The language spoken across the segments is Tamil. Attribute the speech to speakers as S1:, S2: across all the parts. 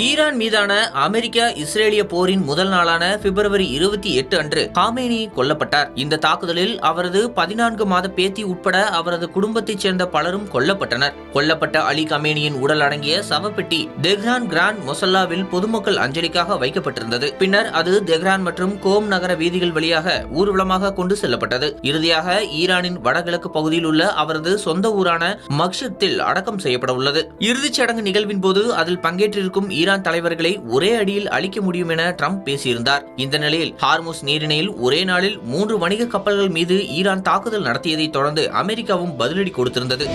S1: ஈரான் மீதான அமெரிக்கா இஸ்ரேலிய போரின் முதல் நாளான பிப்ரவரி 28 அன்று காமேனி கொல்லப்பட்டார். இந்த தாக்குதலில் அவரது 14 மாத பேத்தி உட்பட அவரது குடும்பத்தைச் சேர்ந்த பலரும் கொல்லப்பட்டனர். கொல்லப்பட்ட அலி கமேனியின் உடல் அடங்கிய சவப்பெட்டி தெஹ்ரான் கிராண்ட் மொசல்லாவில் பொதுமக்கள் அஞ்சலிக்காக வைக்கப்பட்டிருந்தது. பின்னர் அது தெஹ்ரான் மற்றும் கோம் நகர வீதிகள் வழியாக ஊர்வலமாக கொண்டு செல்லப்பட்டது. இறுதியாக ஈரானின் வடகிழக்கு பகுதியில் உள்ள அவரது சொந்த ஊரான மக்ஷத்தில் அடக்கம் செய்யப்பட உள்ளது. இறுதிச் சடங்கு நிகழ்வின் போது அதில் பங்கேற்றிருக்கும் ஈரான் தலைவர்களை ஒரே அடியில் அழிக்க முடியும் என ட்ரம்ப் பேசியிருந்தார். இந்த நிலையில் ஹார்முஸ் நீரிணையில் ஒரே நாளில் 3 வணிக கப்பல்கள் மீது ஈரான் தாக்குதல் நடத்தியதை தொடர்ந்து அமெரிக்காவும் பதிலடி கொடுத்திருந்தது.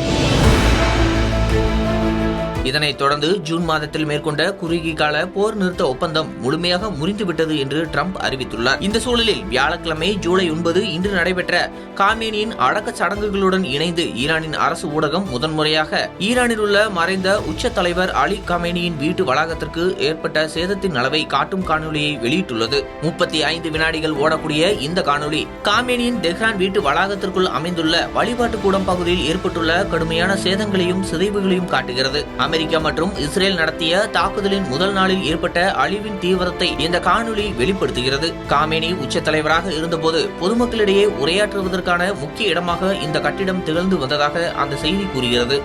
S1: இதனைத் தொடர்ந்து ஜூன் மாதத்தில் மேற்கொண்ட குறுகிய கால போர் நிறுத்த ஒப்பந்தம் முழுமையாக முறிந்துவிட்டது என்று ட்ரம்ப் அறிவித்துள்ளார். இந்த சூழலில் வியாழக்கிழமை ஜூலை 9 இன்று நடைபெற்ற காமேனியின் அடக்க சடங்குகளுடன் இணைந்து ஈரானின் அரசு ஊடகம் முதன்முறையாக ஈரானில் உள்ள மறைந்த உச்ச தலைவர் அலி கமேனியின் வீட்டு வளாகத்திற்கு ஏற்பட்ட சேதத்தின் அளவை காட்டும் காணொலியை வெளியிட்டுள்ளது. 35 வினாடிகள் ஓடக்கூடிய இந்த காணொலி காமேனியின் தெஹ்ரான் வீட்டு வளாகத்திற்குள் அமைந்துள்ள வழிபாட்டு கூடம் பகுதியில் ஏற்பட்டுள்ள கடுமையான சேதங்களையும் சிதைவுகளையும் காட்டுகிறது. அமெரிக்கா மற்றும் இஸ்ரேல் நடத்திய தாக்குதலின் முதல் நாளில் ஏற்பட்ட அழிவின் தீவிரத்தை இந்த காணொலி வெளிப்படுத்துகிறது. காமேனி உச்ச தலைவராக இருந்தபோது பொதுமக்களிடையே உரையாற்றுவதற்கான முக்கிய இடமாக இந்த கட்டிடம் திகழ்ந்து வந்ததாக அந்த செய்தி கூறுகிறது.